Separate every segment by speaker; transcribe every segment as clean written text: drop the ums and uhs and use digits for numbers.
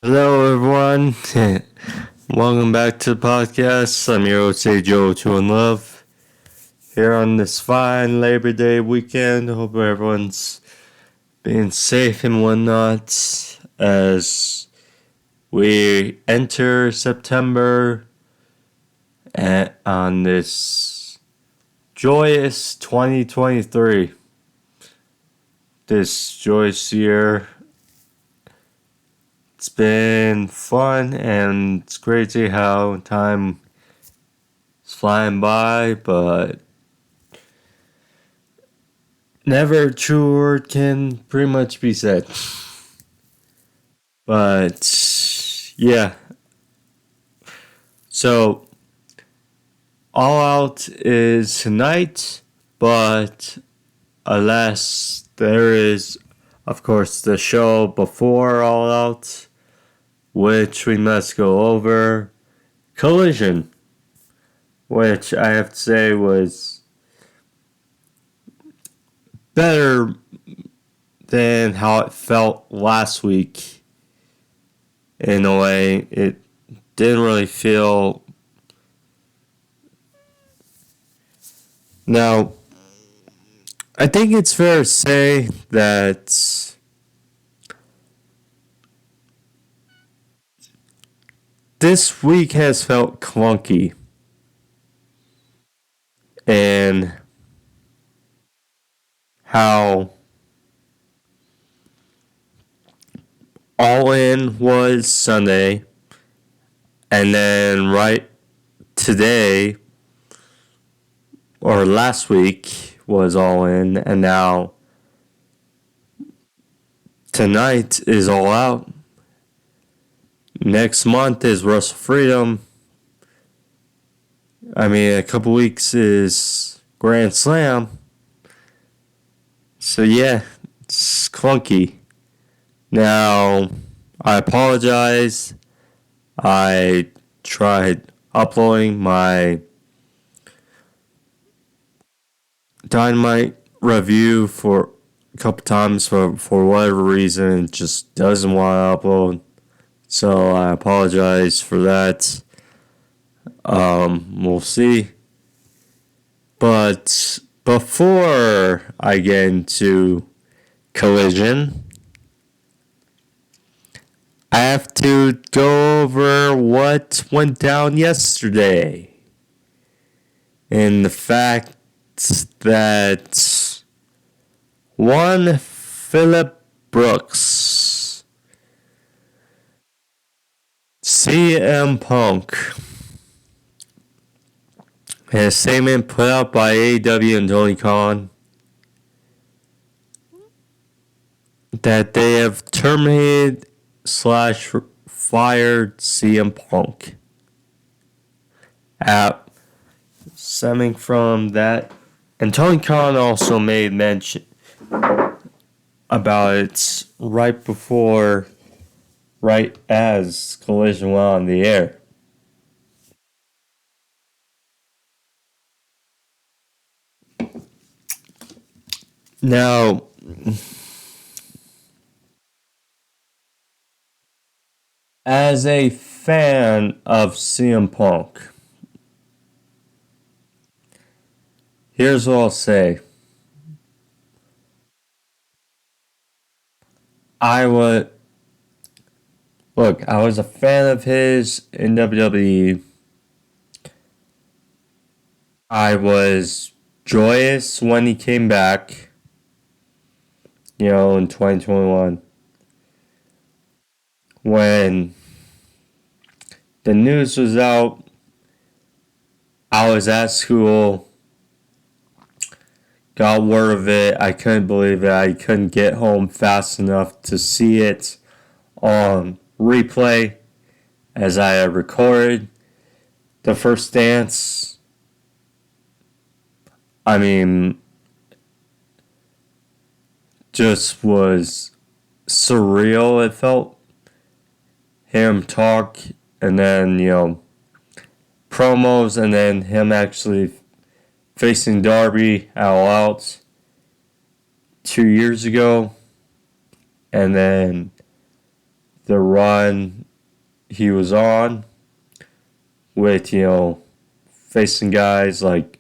Speaker 1: Hello, everyone. Welcome back to the podcast. I'm your host, Joe to in Love. Here on this fine Labor Day weekend. Hope everyone's being safe and whatnot as we enter September on this joyous 2023. This joyous year. It's been fun and it's crazy how time is flying by, but never a true word can pretty much be said. But yeah. So All Out is tonight, but alas, there is, of course, the show before All Out, which we must go over. Collision, which I have to say was better than how it felt last week. In a way, it didn't really feel... Now, I think it's fair to say that this week has felt clunky. And how All In was Sunday, and then right today, or last week, was All In, and now tonight is All Out. Next month is Wrestle Freedom. I mean, a couple weeks is Grand Slam. So yeah, it's clunky. Now, I apologize. I tried uploading my Dynamite review for a couple times, but for whatever reason, it just doesn't want to upload. So I apologize for that. We'll see. But before I get into Collision, I have to go over what went down yesterday. And the fact that one Phillip Brooks, CM Punk, and a statement put out by AEW and Tony Khan that they have terminated / fired CM Punk. Stemming from that, and Tony Khan also made mention about it right as Collision went on the air. Now, as a fan of CM Punk, here's what I'll say. I was a fan of his in WWE. I was joyous when he came back, in 2021. When the news was out, I was at school, got word of it. I couldn't believe it. I couldn't get home fast enough to see it on replay as I had recorded the first dance. I mean, just was surreal, it felt. Him talk, and then, promos, and then him actually facing Darby at All Out 2 years ago. And then the run he was on with, facing guys like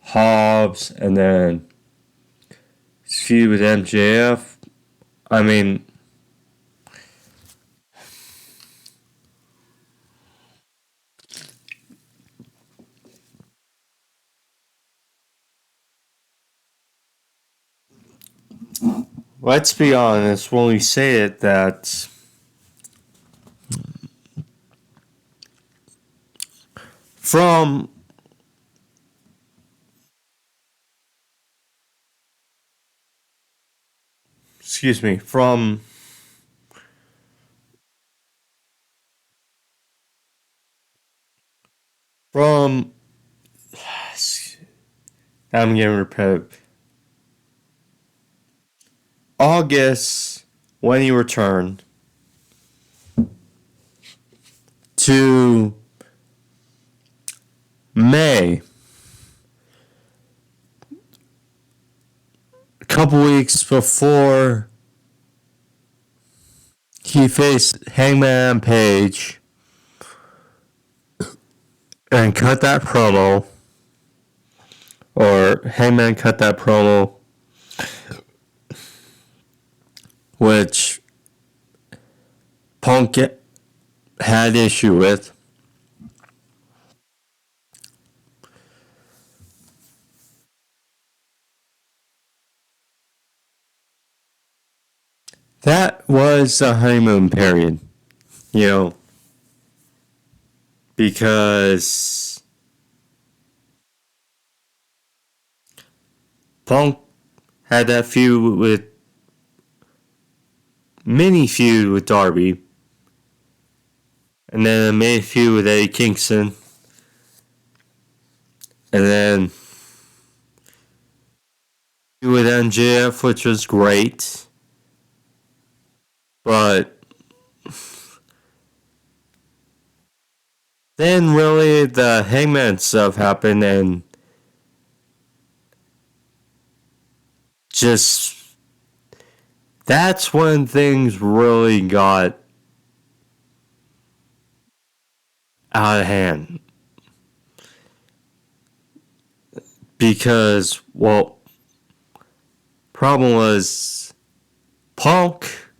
Speaker 1: Hobbs and then his feud with MJF. I mean, let's be honest when we say it that from from I'm getting repetitive. August, when he returned, to May, a couple weeks before he faced Hangman Page and cut that promo, or Hangman cut that promo, which Punk had issue with. That was the honeymoon period, because Punk had that mini feud with Darby, and then a main feud with Eddie Kingston, and then with MJF, which was great, but then really the Hangman stuff happened, and just that's when things really got out of hand. Because, problem was Punk,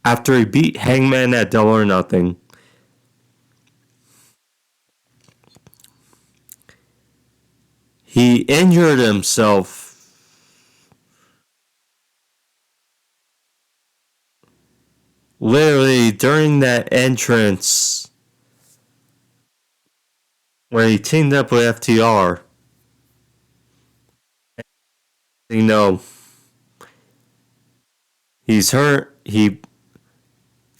Speaker 1: after he beat Hangman at Double or Nothing, he injured himself literally during that entrance when he teamed up with FTR. He's hurt.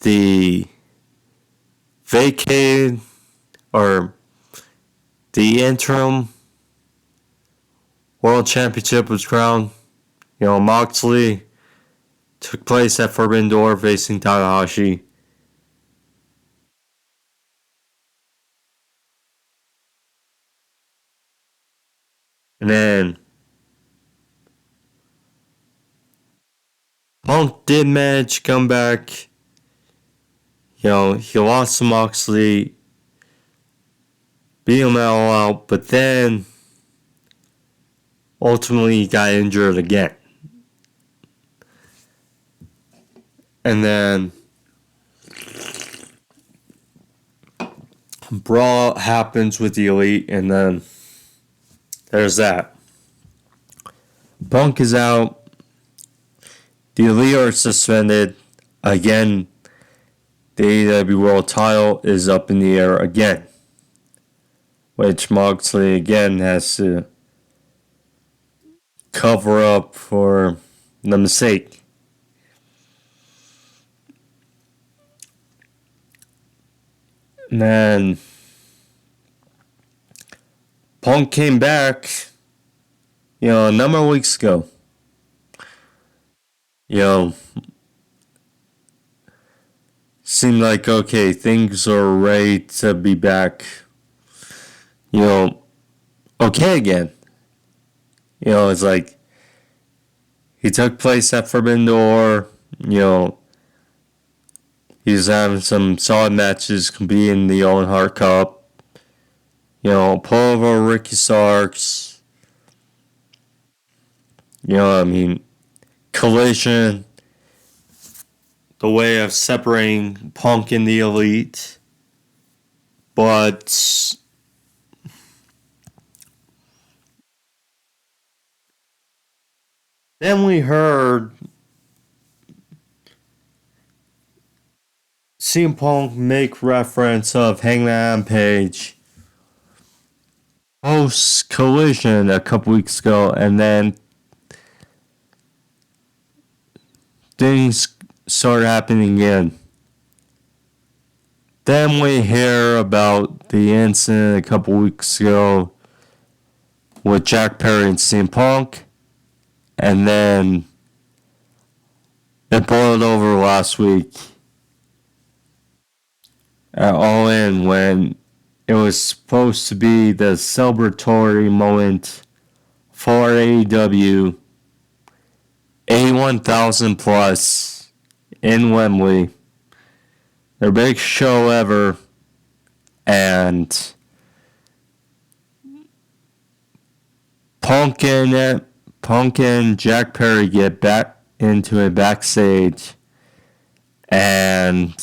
Speaker 1: The vacated, or the interim world championship was crowned. Moxley took place at Forbidden Door facing Tanahashi. And then Punk did manage to come back. He lost to Moxley, beat him all out, but then ultimately he got injured again. And then brawl happens with the Elite, and then there's that. Punk is out. The Elite are suspended. Again, the AEW World title is up in the air again, which Moxley again has to cover up for the mistake. And then Punk came back, a number of weeks ago. Seemed like, okay, things are ready to be back, okay again. It's like he took place at Forbidden Door, He's having some solid matches, competing in the Owen Hart Cup. Pull over Ricky Starks. Collision, the way of separating Punk and the Elite. But then we heard CM Punk make reference of Hangman Page post Collision a couple weeks ago, and then things started happening again. Then we hear about the incident a couple weeks ago with Jack Perry and CM Punk, and then it boiled over last week at All In when it was supposed to be the celebratory moment for AEW. 81,000 plus in Wembley. Their big show ever. And Punk and Jack Perry get back into it backstage. And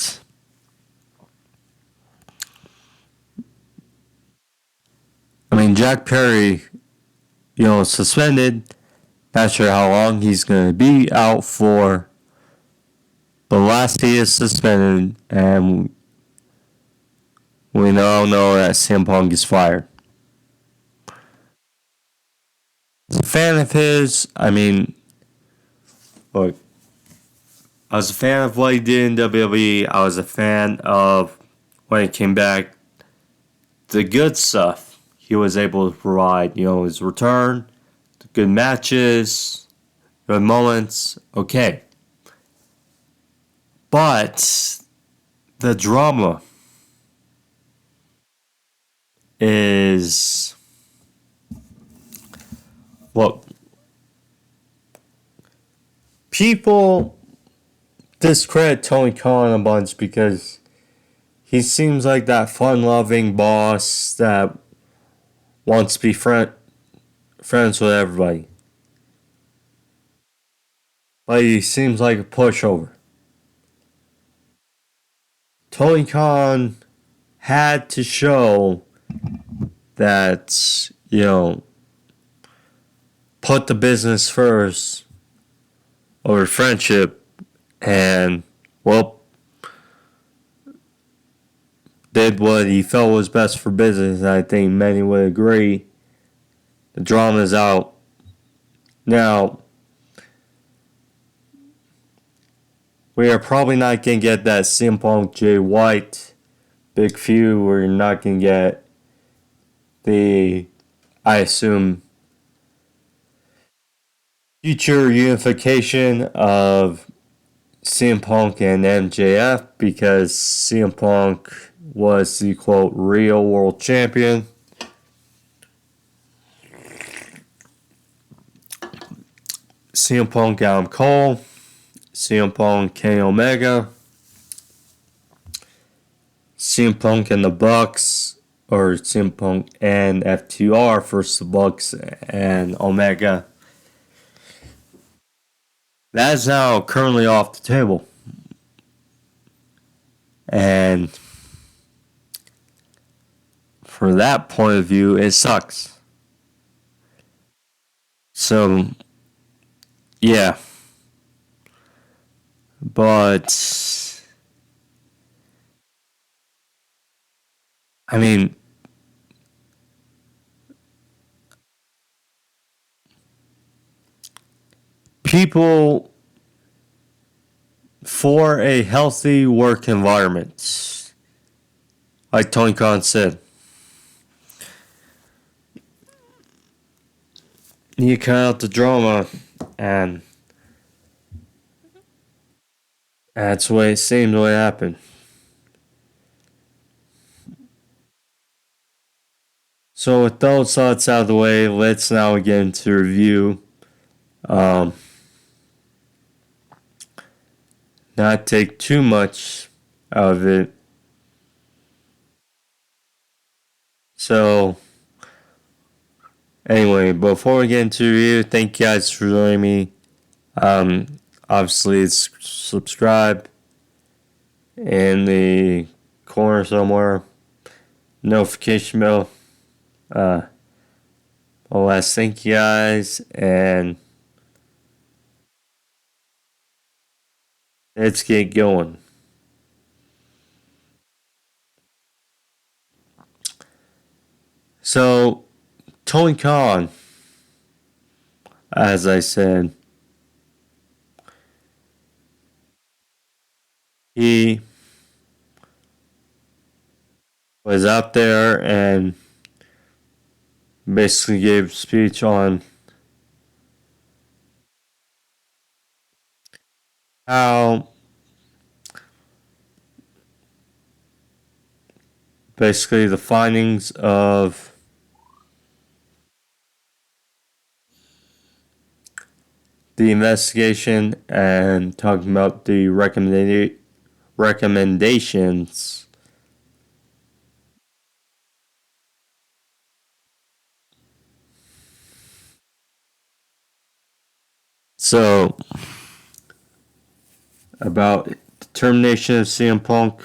Speaker 1: Jack Perry, suspended. Not sure how long he's going to be out for. But last he is suspended, and we now know that CM Punk is fired. As a fan of his, look, I was a fan of what he did in WWE. I was a fan of when he came back, the good stuff he was able to provide. His return, the good matches, good moments, okay. But the drama is, look, people discredit Tony Khan a bunch because he seems like that fun-loving boss that wants to be friends with everybody. But he seems like a pushover. Tony Khan had to show that, put the business first over friendship, and, did what he felt was best for business. I think many would agree. The drama's out. Now, we are probably not going to get that CM Punk Jay White big feud. We're not going to get the, I assume, future unification of CM Punk and MJF, because CM Punk was the, quote, real world champion. CM Punk, Adam Cole. CM Punk, Kenny Omega. CM Punk and the Bucks, or CM Punk and FTR versus the Bucks and Omega. That is now currently off the table. And from that point of view, it sucks. So, yeah. But, people, for a healthy work environment, like Tony Khan said, you cut out the drama, and that's the way it seemed to happen. So with those thoughts out of the way, let's now get into review. Not take too much out of it. So, anyway, before we get into the review, thank you guys for joining me. Obviously, it's subscribe in the corner somewhere. Notification bell. Last, thank you guys, and let's get going. So, Tony Khan, as I said, he was out there and basically gave a speech on how basically the findings of the investigation and talking about the recommendations. So, about the termination of CM Punk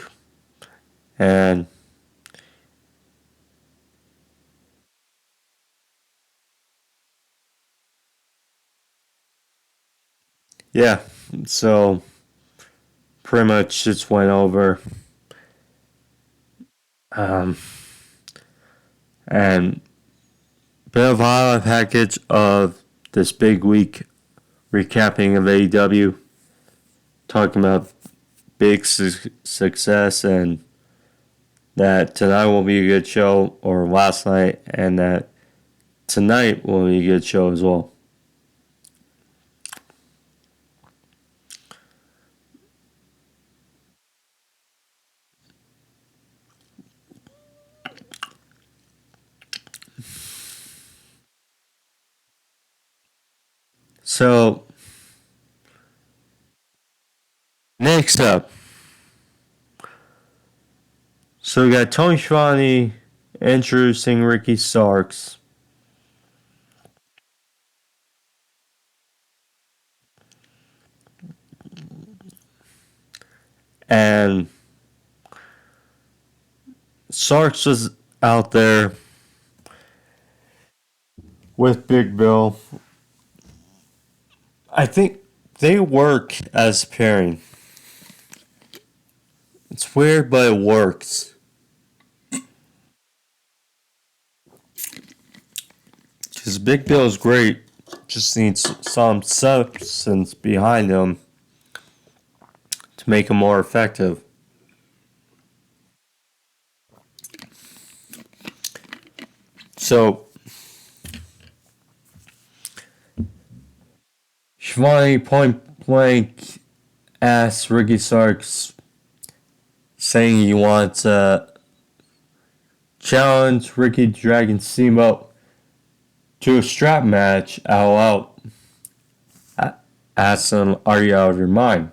Speaker 1: and yeah, so pretty much just went over and bit of a highlight package of this big week recapping of AEW, talking about big success and that tonight will be a good show, or last night, and that tonight will be a good show as well. So, next up, so we got Tony Schiavone introducing Ricky Starks. And Starks was out there with Big Bill. I think they work as pairing. It's weird, but it works. Because Big Bill is great, just needs some substance behind him to make him more effective. So, Schiavone point blank asked Ricky Starks, saying he wants to challenge Ricky Dragon Steamboat to a strap match. Out. Asked him, "Are you out of your mind?"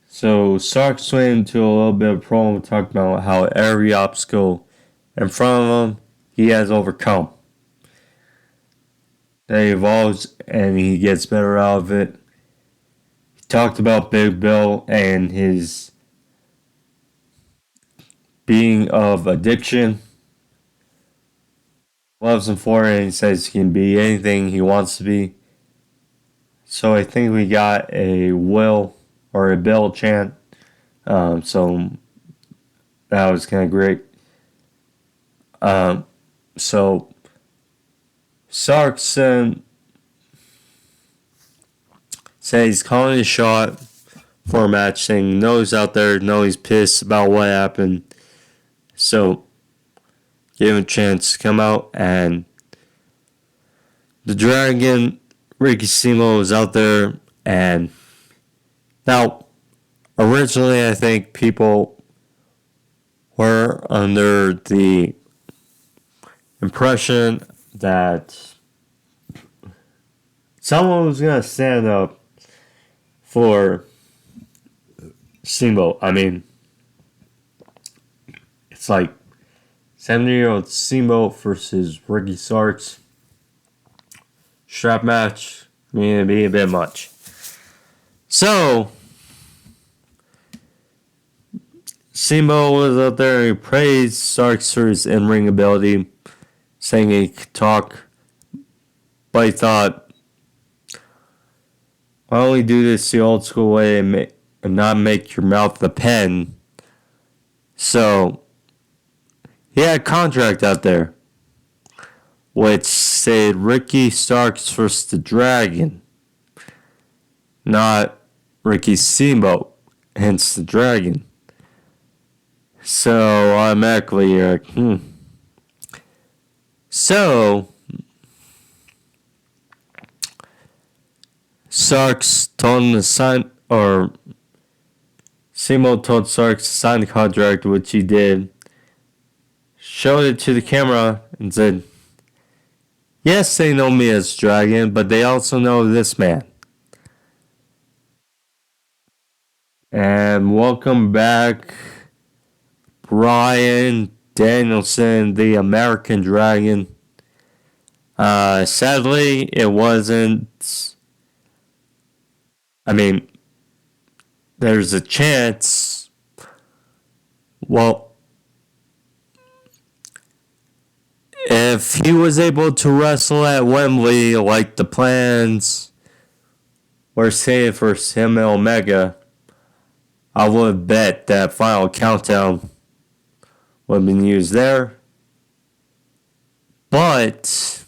Speaker 1: So Starks went into a little bit of promo talking about how every obstacle in front of him he has overcome. That he evolves and he gets better out of it. He talked about Big Bill and his being of addiction. Loves him for it, and he says he can be anything he wants to be. So I think we got a Will or a Bill chant. So that was kind of great. So Starks said he's calling a shot for a match, saying no, he's out there, no, he's pissed about what happened. So give him a chance to come out, and the Dragon, Ricky Steamboat, was out there. And now, originally, I think people were under the impression that someone was going to stand up for Steamboat. I mean, it's like 70-year-old Steamboat versus Ricky Starks. Strap match. I mean, it'd be a bit much. So, Steamboat was out there and he praised Starks for his in-ring ability, saying he could talk, but he thought, why don't we do this the old school way and not make your mouth a pen? So, he had a contract out there, which said Ricky Starks versus the Dragon, not Ricky Steamboat, hence the Dragon. So, automatically, you're like, So, Starks told him to sign, or Steamboat told Starks to sign the contract, which he did. Showed it to the camera and said, yes, they know me as Dragon, but they also know this man. And welcome back, Bryan Danielson, the American Dragon. Sadly, it wasn't. I mean, there's a chance. Well, if he was able to wrestle at Wembley like the plans were saying for him and Omega, I would bet that Final Countdown would have been used there. But,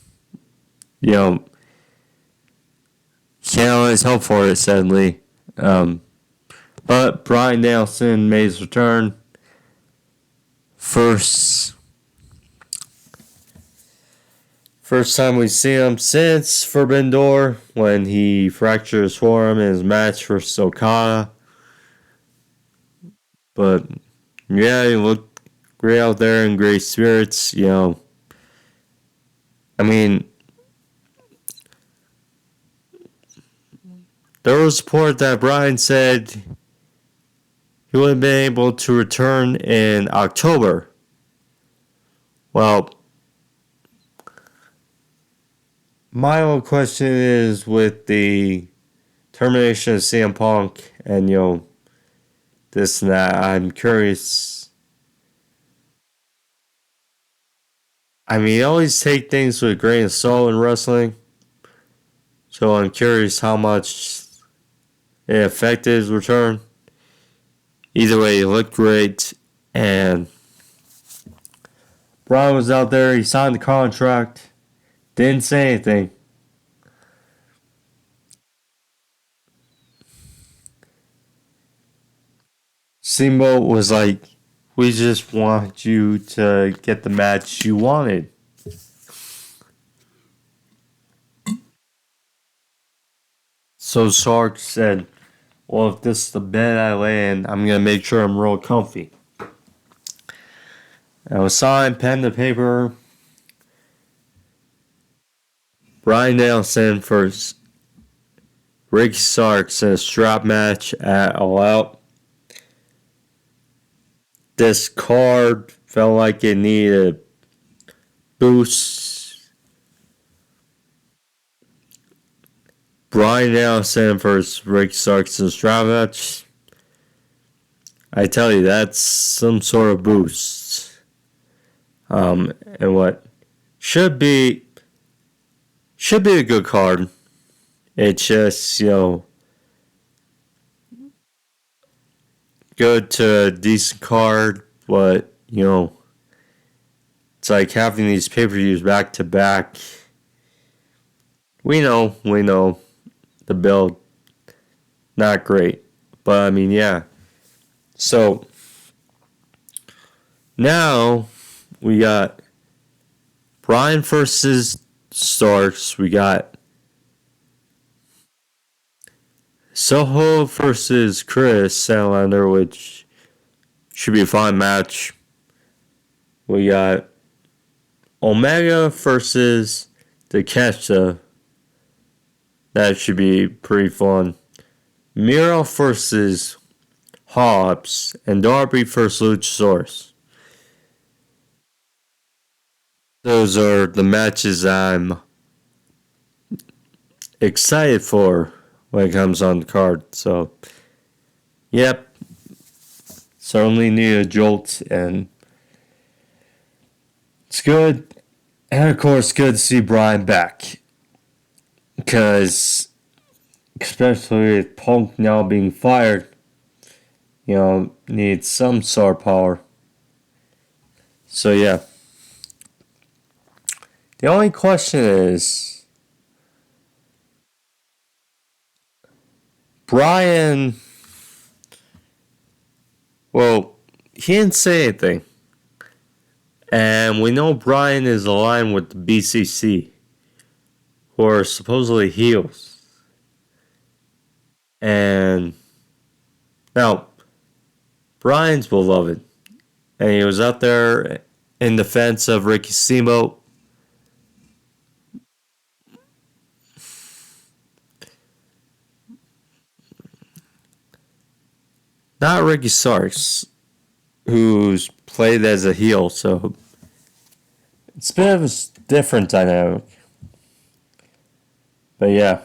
Speaker 1: can't always hope for it, sadly. But Bryan Danielson made his return. First time we see him since Forbidden Door, when he fractured his forearm in his match versus Okada. But, yeah, he looked great out there in great spirits, I mean, there was support that Bryan said he would have been able to return in October. Well, my own question is, with the termination of CM Punk and, this and that, I'm curious. I mean, you always take things with a grain of salt in wrestling. So I'm curious how much it affected his return. Either way, he looked great. And Bryan was out there. He signed the contract. Didn't say anything. Steamboat was like, we just want you to get the match you wanted. So Sark said, well, if this is the bed I lay in, I'm going to make sure I'm real comfy. I was signed, pen to paper. Bryan Danielson versus Ricky Starks in a strap match at All Out. This card felt like it needed a boost. Bryan Danielson versus Ricky Starks in a strap match. I tell you, that's some sort of boost. And what should be a good card. It's just, good to a decent card, but, it's like having these pay-per-views back to back. We know, the build, not great. But, I mean, yeah. So, now, we got Bryan versus Starks. We got Soho versus Kris, statlander, which should be a fun match. We got Omega versus Takeshita. That should be pretty fun. Miro versus Hobbs, and Darby versus Luchasaurus. Those are the matches I'm excited for when it comes on the card. So, yep, certainly need a jolt, and it's good. And of course, good to see Bryan back. Because, especially with Punk now being fired, needs some star power. So, yeah. The only question is, Bryan, well, he didn't say anything. And we know Bryan is aligned with the BCC, who are supposedly heels. And now, Bryan's beloved. And he was out there in defense of Ricky Steamboat. Not Ricky Starks, who's played as a heel, so it's a bit of a different dynamic. But yeah,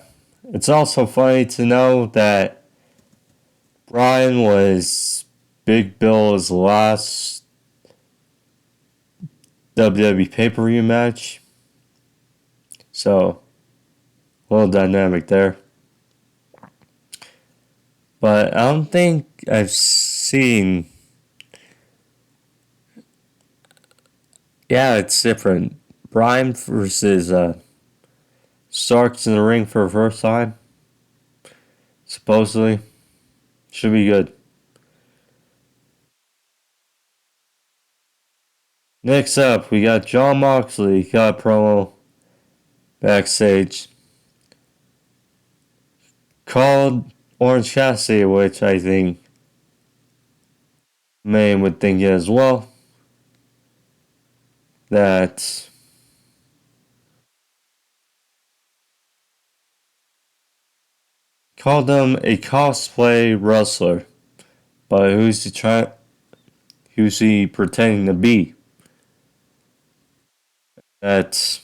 Speaker 1: it's also funny to know that Bryan was Big Bill's last WWE pay-per-view match. So, a little dynamic there. But I don't think I've seen... Yeah, it's different. Bryan versus Starks in the ring for the first time. Supposedly. Should be good. Next up, we got Jon Moxley. Got a promo backstage. Called Orange Cassidy, which I think Maine would think as well. That called him a cosplay wrestler. But who's he pretending to be? That's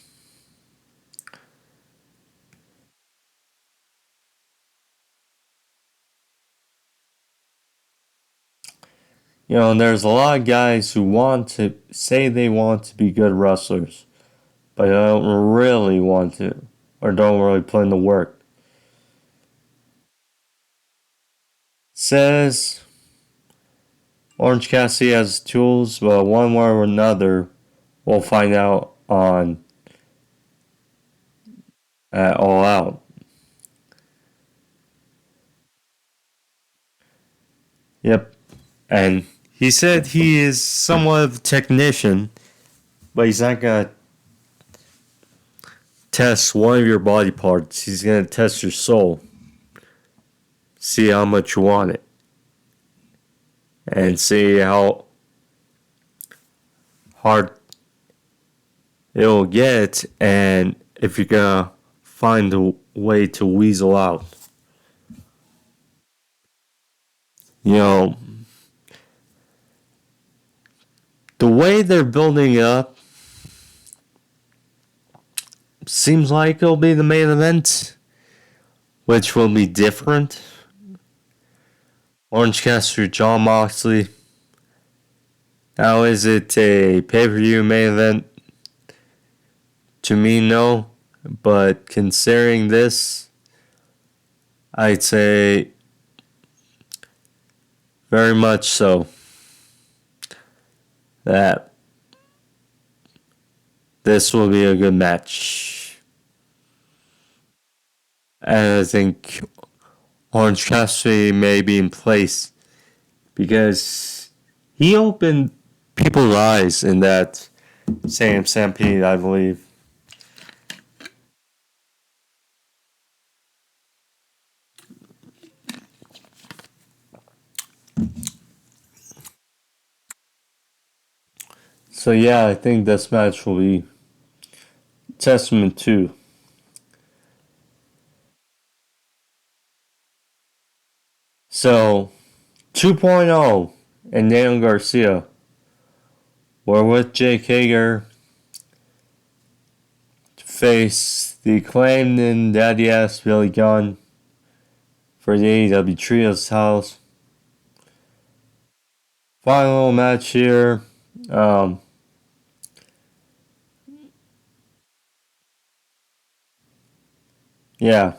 Speaker 1: there's a lot of guys who want to say they want to be good wrestlers, but don't really want to, or don't really put in the work. Says Orange Cassidy has tools, but one way or another, we'll find out on All Out. Yep. And he said he is somewhat of a technician, but he's not going to test one of your body parts. He's going to test your soul. See how much you want it. And see how hard it'll get, and if you're going to find a way to weasel out. The way they're building it up seems like it'll be the main event, which will be different. Orange Cassidy, Jon Moxley. Now, is it a pay-per-view main event? To me, no. But considering this, I'd say very much so. That this will be a good match. And I think Orange Cassidy may be in place because he opened people's eyes in that same Stampede, I believe. So yeah, I think this match will be testament to. So, 2.0 and Daniel Garcia were with Jake Hager to face the acclaimed and daddy ass Billy Gunn for the AEW Trios titles. Final match here. Yeah.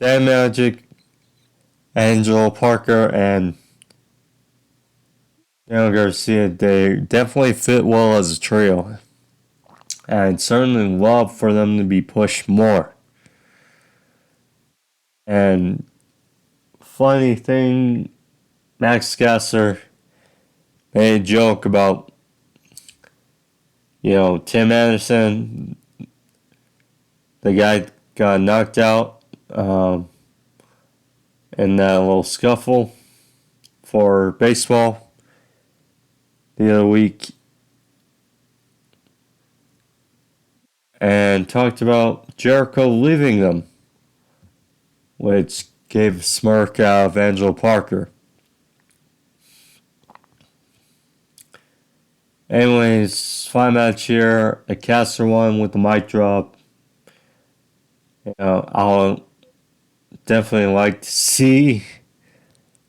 Speaker 1: Dan Magic, Angelo Parker, and Daniel Garcia, they definitely fit well as a trio. And I'd certainly love for them to be pushed more. And funny thing, Max Gasser made a joke about, Tim Anderson, the guy got knocked out in that little scuffle for baseball the other week. And talked about Jericho leaving them, which gave a smirk out of Angelo Parker. Anyways, final match here. A caster won with the mic drop. I'll definitely like to see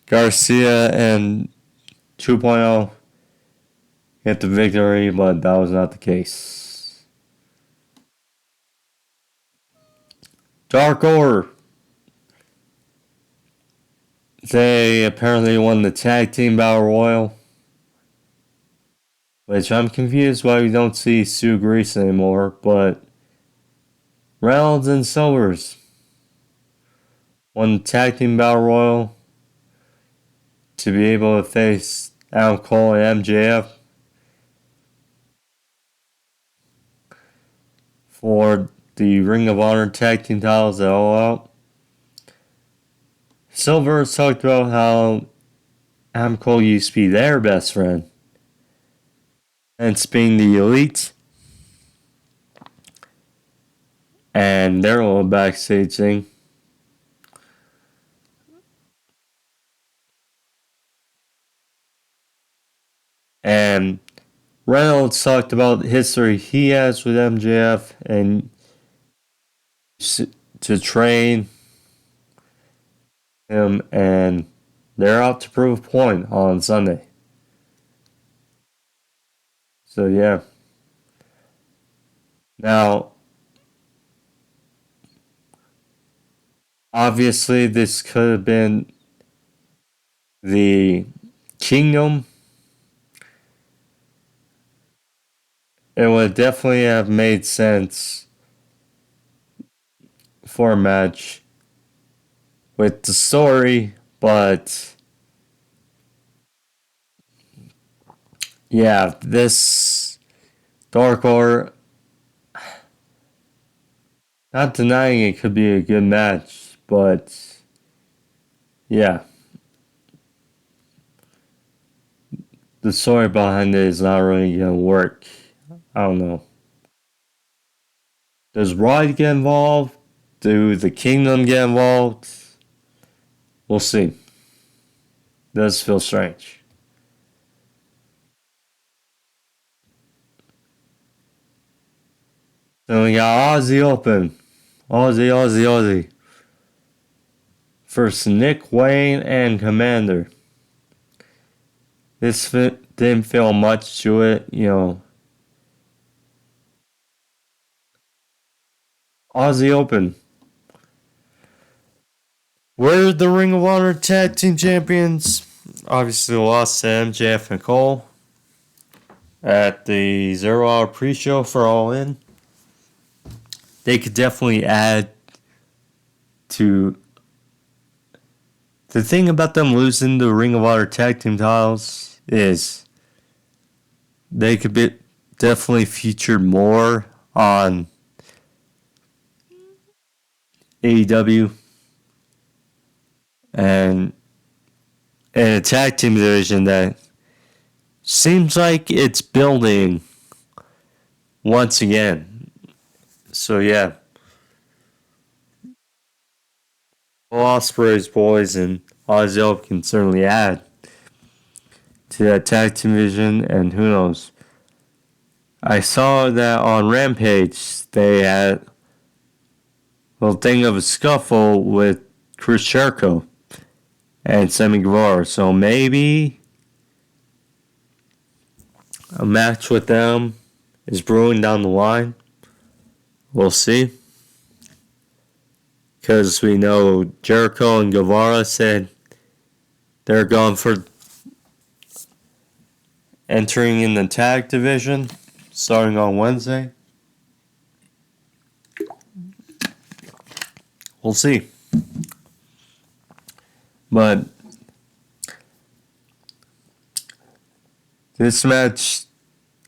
Speaker 1: Garcia and 2.0 get the victory, but that was not the case. Dark Order. They apparently won the tag team battle royal, which I'm confused why we don't see Sue Grease anymore, but Reynolds and Silvers won the tag team battle royal to be able to face Adam Cole and MJF for the Ring of Honor tag team titles at All Out. Silvers talked about how Adam Cole used to be their best friend, hence being the Elite, and their little backstage thing. And Reynolds talked about the history he has with MJF and to train him, and they're out to prove a point on Sunday. So yeah. Now, obviously, this could have been the Kingdom. It would definitely have made sense for a match with the story, but yeah, this Dark Order, not denying it could be a good match, but yeah, the story behind it is not really gonna work. I don't know. Does Ride get involved? Do the Kingdom get involved? We'll see. Does feel strange. Then we got Aussie Open. Aussie. First, Nick Wayne and Kommander. This didn't feel much to it, Aussie Open. We're the Ring of Honor Tag Team Champions. Obviously lost to MJF and Cole at the 0 Hour pre-show for All In. They could definitely add to... The thing about them losing the Ring of Honor Tag Team titles is they could be definitely featured more on AEW and in a tag team division that seems like it's building once again. So yeah. Ospreay's boys and Aussie can certainly add to that tag team division, and who knows. I saw that on Rampage they had a little thing of a scuffle with Chris Jericho and Sammy Guevara, so maybe a match with them is brewing down the line. We'll see. Because we know Jericho and Guevara said they're going for entering in the tag division starting on Wednesday. We'll see. But this match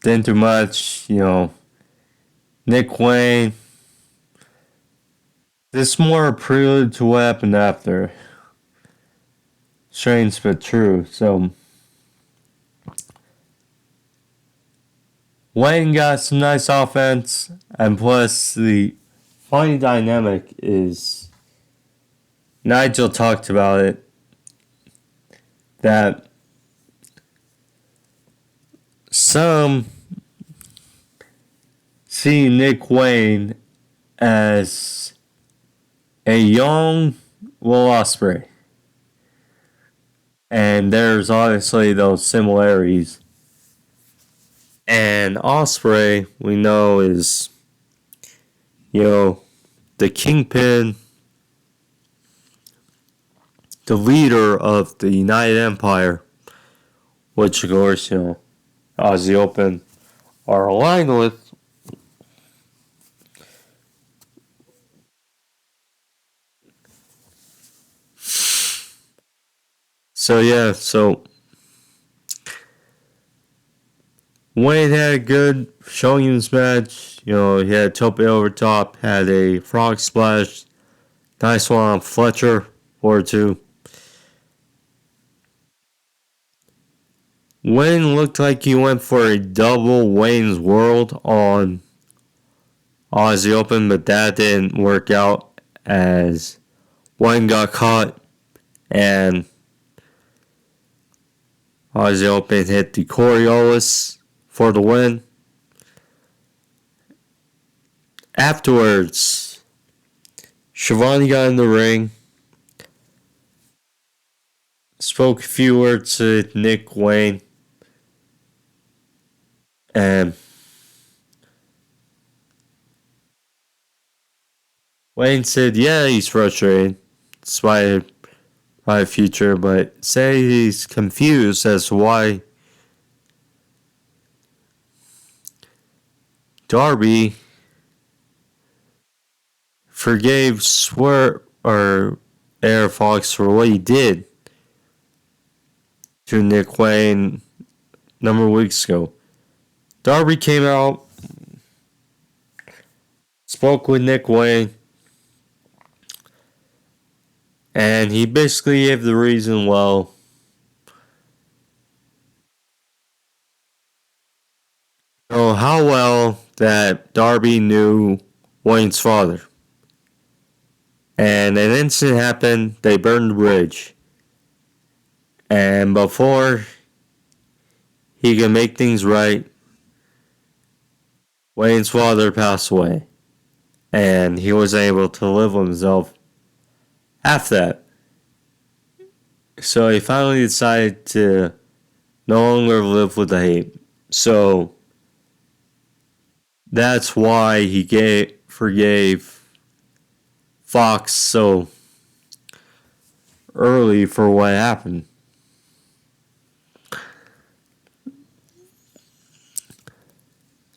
Speaker 1: didn't do much, Nick Wayne. This is more a prelude to what happened after. Strange but true. So Wayne got some nice offense, and plus the funny dynamic is Nigel talked about it, that some see Nick Wayne as a young Will Ospreay. And there's obviously those similarities. And Ospreay, we know, is, the kingpin, the leader of the United Empire, which, of course, Aussie Open are aligned with. So Wayne had a good showing in this match. He had a tope over top, had a frog splash, nice one on Fletcher, or two. Wayne looked like he went for a double Wayne's World on Aussie Open, but that didn't work out as Wayne got caught and Aussie Open hit the Coriolis for the win. Afterwards, Shivani got in the ring, spoke a few words to Nick Wayne, and Wayne said, yeah, he's frustrated, despite my future, but say he's confused as to why Darby forgave Air Fox for what he did to Nick Wayne a number of weeks ago. Darby came out, spoke with Nick Wayne, and he basically gave the reason, how well that Darby knew Wayne's father. And an incident happened, they burned the bridge. And before he could make things right, Wayne's father passed away. And he was able to live with himself after that. So he finally decided to no longer live with the hate. So that's why he forgave Fox so early for what happened.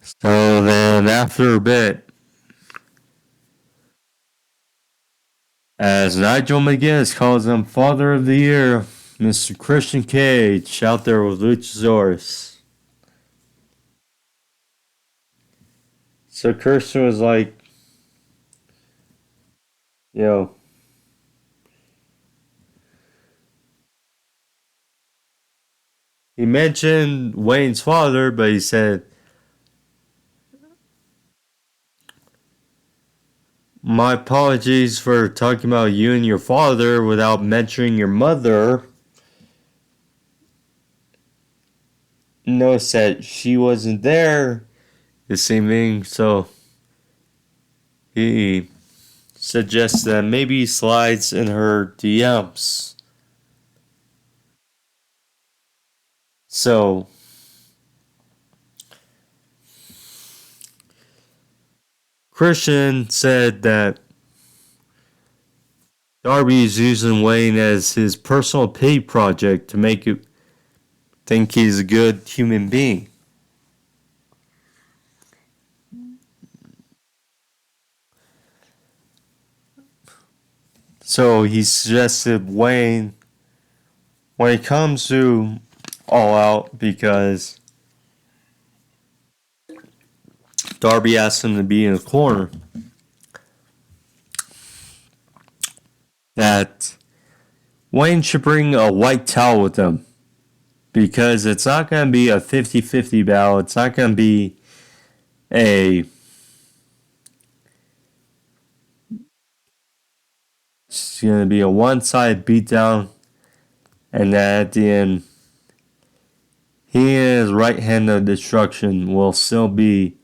Speaker 1: So then after a bit, as Nigel McGuinness calls him Father of the Year, Mr. Christian Cage out there with Luchasaurus. So Christian was like, he mentioned Wayne's father, but he said My apologies for talking about you and your father without mentioning your mother. Notice that she wasn't there this evening, so he suggests that maybe he slides in her DMs. So, Christian said that Darby is using Wayne as his personal pity project to make you think he's a good human being. So he suggested Wayne, when it comes to All Out, because Darby asked him to be in the corner, that Wayne should bring a white towel with him. Because it's not going to be a 50-50 battle. It's not going to be a... It's going to be a one-side beatdown. And then at the end, he and his right hand of destruction will still be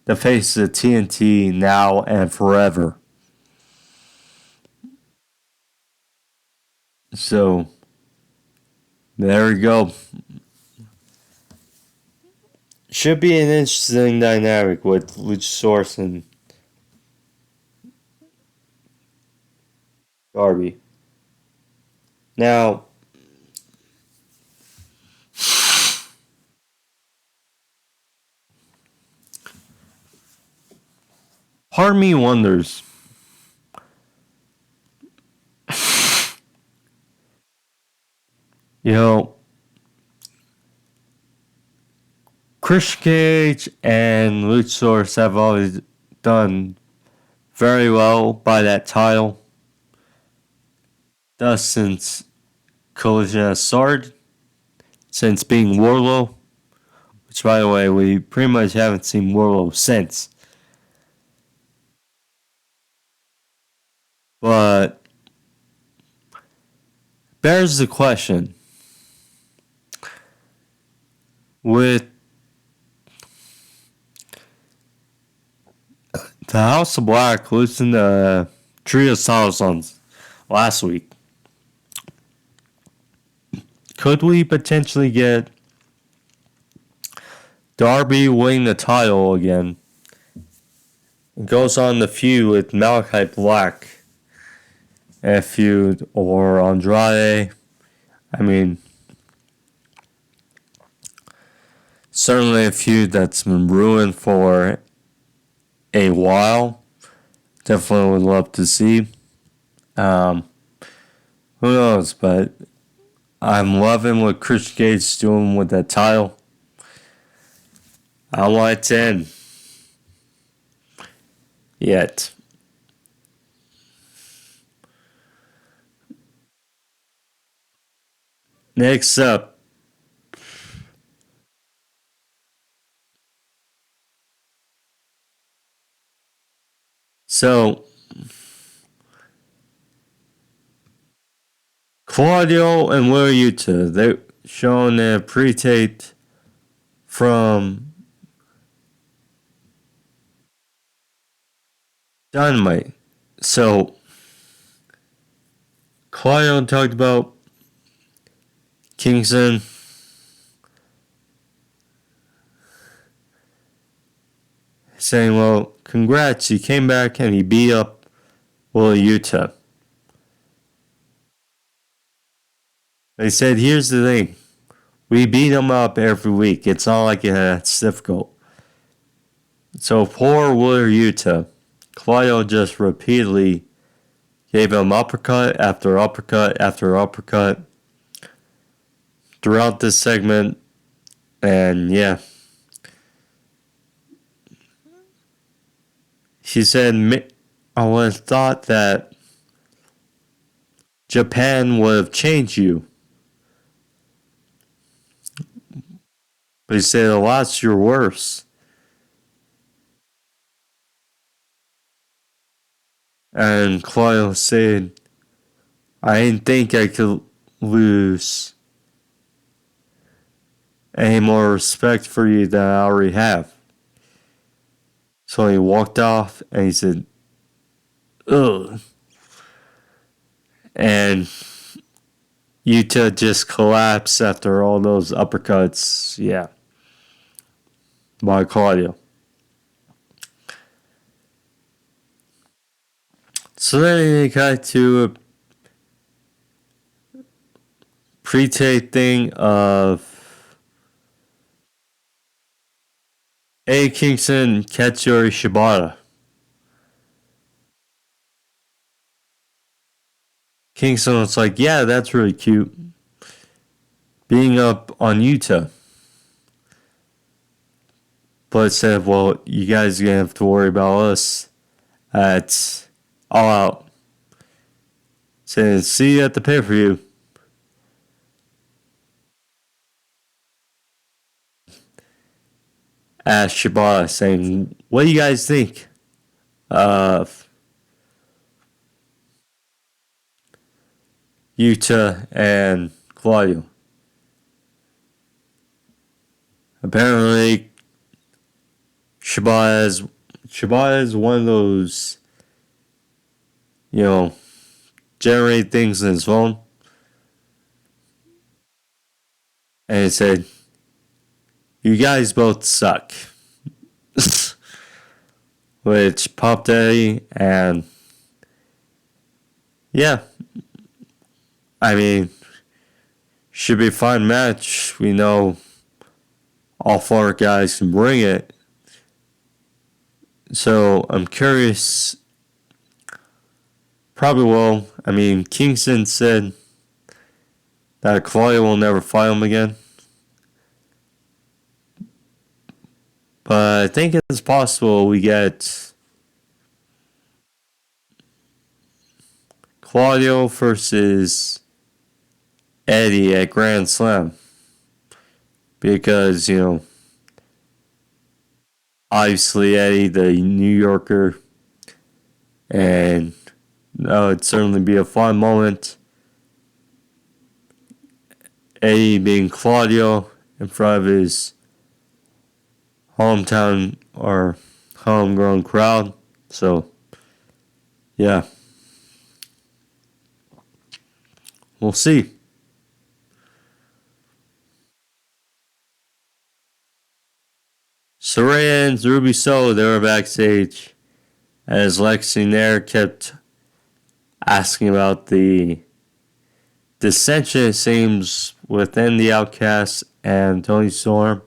Speaker 1: the face of TNT now and forever. So, there we go. Should be an interesting dynamic with Luchasaurus and Darby. Now, part of me wonders, you know, Chris Cage and Luchasaurus have always done very well by that title. Thus, since Collision has started, since being Wardlow, which, by the way, we pretty much haven't seen Wardlow since. But bears the question, with the House of Black losing the Trio Salazans last week, could we potentially get Darby winning the title again? It goes on the feud with Malachi Black, a feud, or Andrade. I mean, certainly a feud that's been ruined for a while. Definitely would love to see. Who knows, but I'm loving what Chris Cage is doing with that title. I don't want it to end yet. Next up, so Claudio and Will Yuta, they're showing a pre-tape from Dynamite. So Claudio talked about Kingston saying, well, congrats, he came back and he beat up Will Yuta. They said, here's the thing. We beat him up every week. It's not like it's difficult. So poor Will Yuta, Claudio just repeatedly gave him uppercut after uppercut after uppercut throughout this segment. And yeah. She said, I would have thought that Japan would have changed you. But he said, a lot's your worse. And Claudio said, I didn't think I could lose any more respect for you than I already have. So he walked off and he said, ugh. And Yuta just collapsed after all those uppercuts. Yeah. By Claudio. So then they got to a pre-tape thing of A. Kingston, Katsuyori Shibata. Kingston was like, yeah, that's really cute. Being up on Yuta. But said, well, you guys are going to have to worry about us at All Out. Saying, see you at the pay-per-view. Asked Shibata, saying, what do you guys think of Yuta and Claudio? Apparently, Shibata is one of those, generate things in his phone. And he said, you guys both suck. Which popped Eddie, and yeah, I mean, should be a fun match. We know all four guys can bring it. So I'm curious. Probably will. I mean, Kingston said that Claudio will never fight him again. But I think it's possible we get Claudio versus Eddie at Grand Slam. Because, obviously Eddie, the New Yorker, and it'd certainly be a fun moment. Eddie being Claudio in front of his hometown or homegrown crowd. So, yeah. We'll see. Saraya and Ruby Soho, they were backstage as Lexi Nair kept asking about the dissension, it seems, within the Outcasts and Tony Storm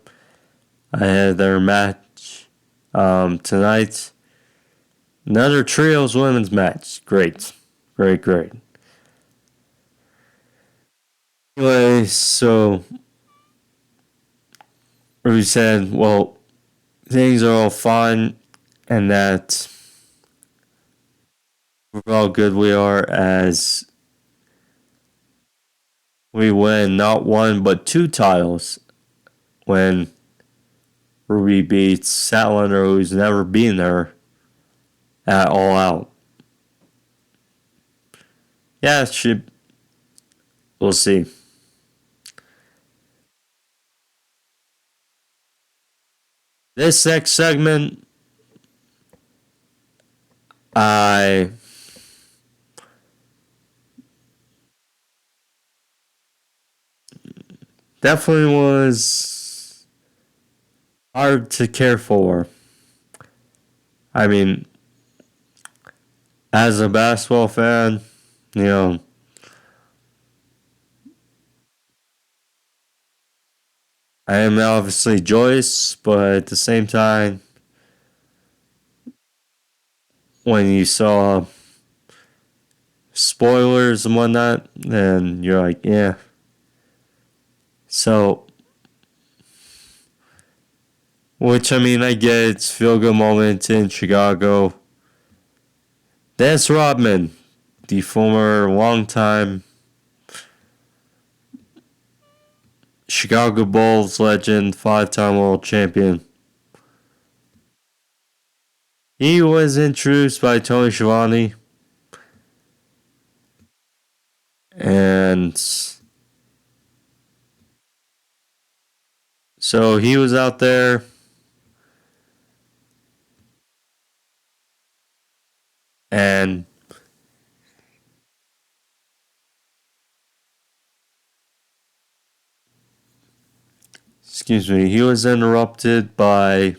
Speaker 1: ahead of their match tonight. Another trios women's match. Great. Great. Anyway, so Ruby said, well, things are all fine and that how good we are as we win not one but two titles when Ruby beats Statlander, who's never been there at All Out. Yeah, we'll see. This next segment, I definitely was hard to care for. I mean, as a basketball fan, I am obviously joyous, but at the same time, when you saw spoilers and whatnot, then you're like, yeah. So, which, I mean, I get it's feel-good moment in Chicago. Dennis Rodman, the former longtime Chicago Bulls legend, 5-time world champion. He was introduced by Tony Schiavone And so he was out there. And excuse me, he was interrupted by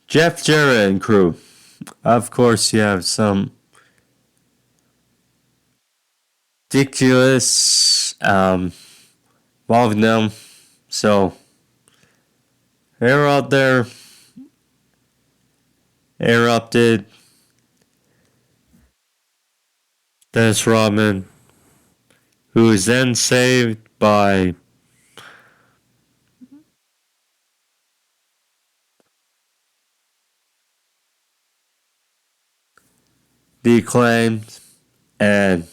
Speaker 1: Jeff Jarrett and crew. Of course, you have some ridiculous involving them. So they were out there, interrupted Dennis Rodman, who was then saved by the acclaimed, and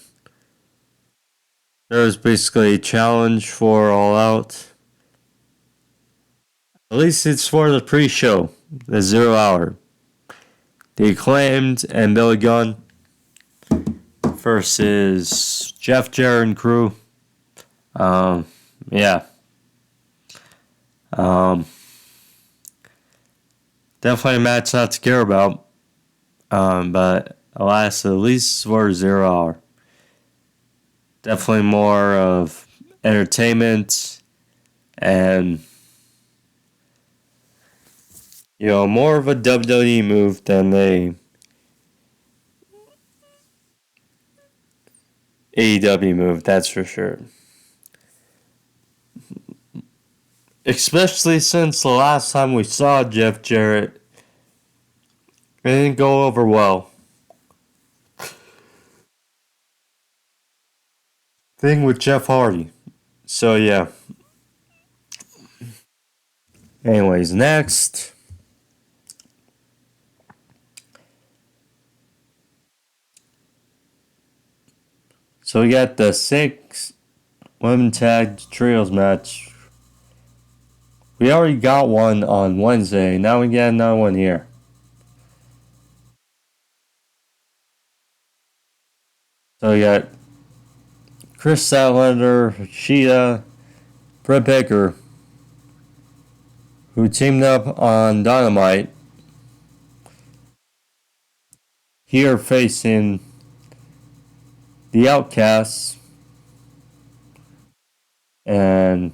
Speaker 1: there was basically a challenge for All Out. At least it's for the pre-show, the 0 hour. The acclaimed and Billy Gunn versus Jeff Jarrett and crew. Yeah. Definitely a match not to care about. But alas, at least for 0 hour. Definitely more of entertainment and, more of a WWE move than a AEW move, that's for sure. Especially since the last time we saw Jeff Jarrett, it didn't go over well. Thing with Jeff Hardy. So, yeah. Anyways, next. So, we got the 6 women tag trios match. We already got one on Wednesday. Now we got another one here. So, we got Kris Statlander, Shida, Britt Baker, who teamed up on Dynamite, here facing the Outcasts and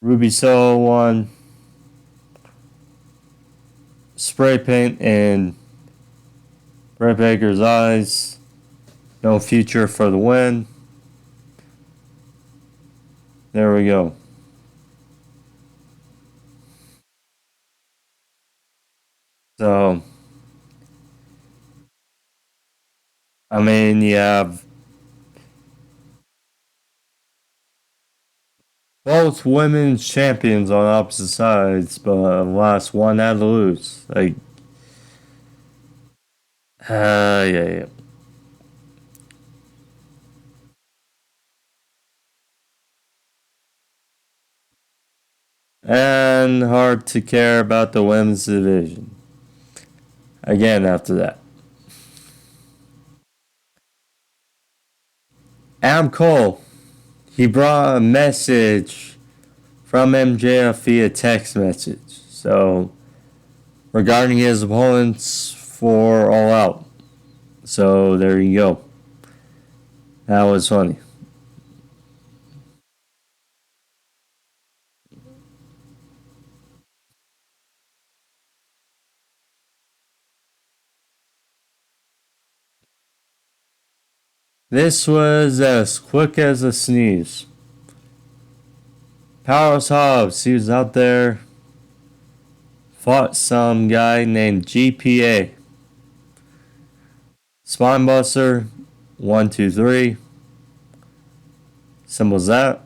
Speaker 1: Ruby Soho won. Spray paint in Britt Baker's eyes. No future for the win. There we go. So, I mean, you have both women's champions on opposite sides, but the last one had to lose. Like, yeah. And hard to care about the women's division. Again, after that. Adam Cole, he brought a message from MJF via text message. So, regarding his opponents for All Out. So, there you go. That was funny. This was as quick as a sneeze. Powerhouse Hobbs, he was out there, fought some guy named GPA. Spinebuster, 1, 2, 3. Symbols that.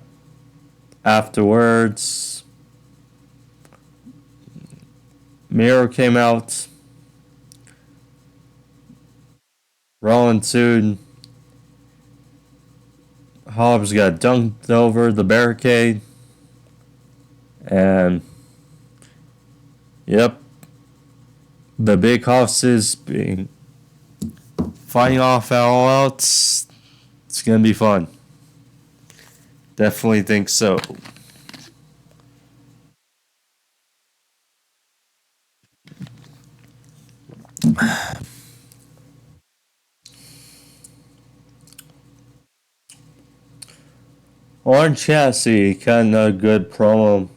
Speaker 1: Afterwards, Miro came out. Rollins ensued. Hobbs got dunked over the barricade. And, yep, the big horses being fighting off All Out, it's going to be fun. Definitely think so. Orange Cassidy kind of good promo.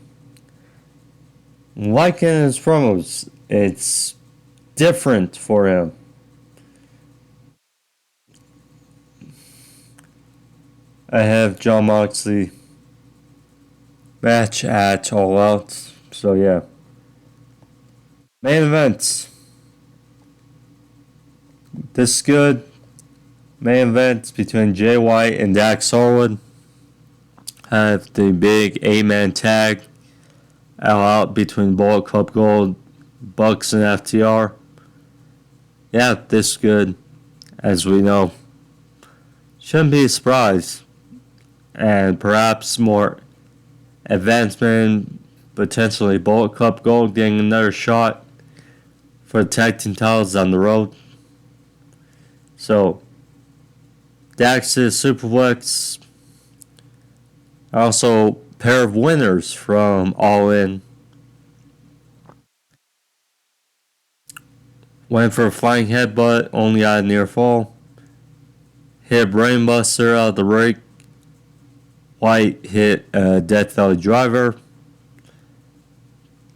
Speaker 1: Liking his promos, it's different for him. I have Jon Moxley match at All Out, so yeah. Main events. This is good. Main events between Jay White and Dax Harwood. Have the big 8-man tag out between Bullet Club Gold, Bucks, and FTR. Yeah, this is good, as we know. Shouldn't be a surprise. And perhaps more advancement, potentially Bullet Club Gold getting another shot for the tag team titles on the road. So, Dax's Superplex. Also, pair of winners from All In. Went for a flying headbutt, only got a near fall. Hit Brainbuster out of the ring. White hit a Death Valley Driver.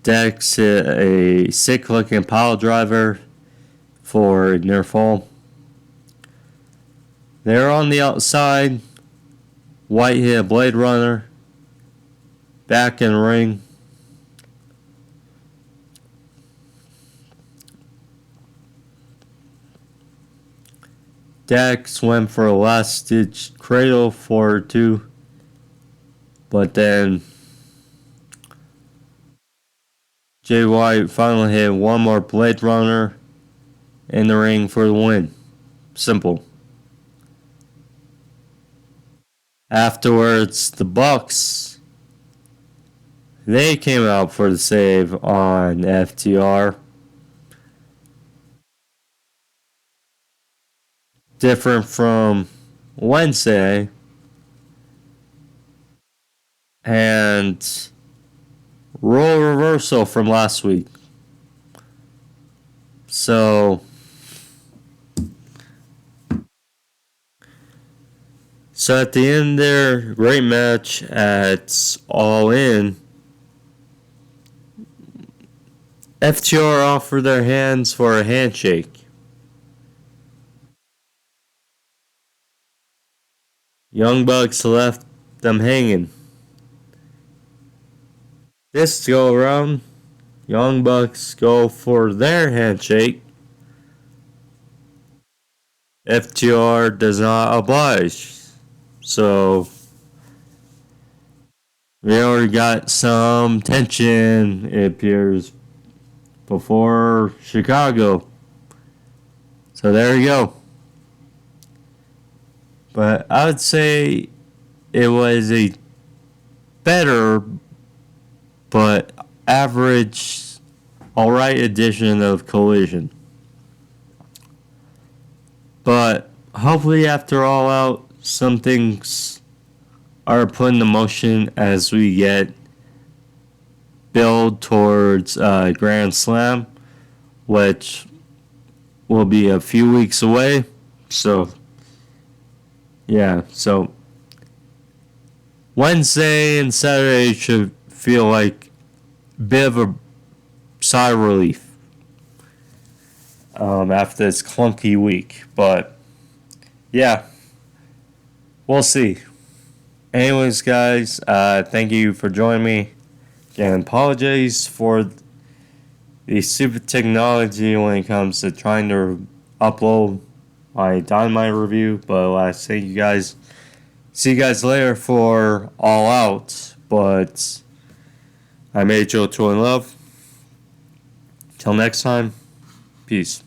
Speaker 1: Dax hit a sick-looking pile driver for a near fall. They're on the outside. White hit a Blade Runner. Back in the ring. Dax went for a last-ditch cradle for 2. But then Jay White finally hit one more Blade Runner in the ring for the win. Simple. Afterwards, the Bucks, they came out for the save on FTR. Different from Wednesday. And role reversal from last week. So at the end there, great match at All In. FTR offered their hands for a handshake. Young Bucks left them hanging. This go around, Young Bucks go for their handshake. FTR does not oblige. So, we already got some tension, it appears, before Chicago. So there you go. But I would say it was a better but average, alright edition of Collision. But hopefully after All Out, some things are put into motion as we get build towards Grand Slam, which will be a few weeks away. So, yeah, so Wednesday and Saturday should feel like a bit of a sigh of relief after this clunky week. But, yeah, we'll see. Anyways, guys, thank you for joining me. Again, apologies for the stupid technology when it comes to trying to upload my Dynamite review. But thank you guys. See you guys later for All Out. But I'm AEW Collision. Till next time, peace.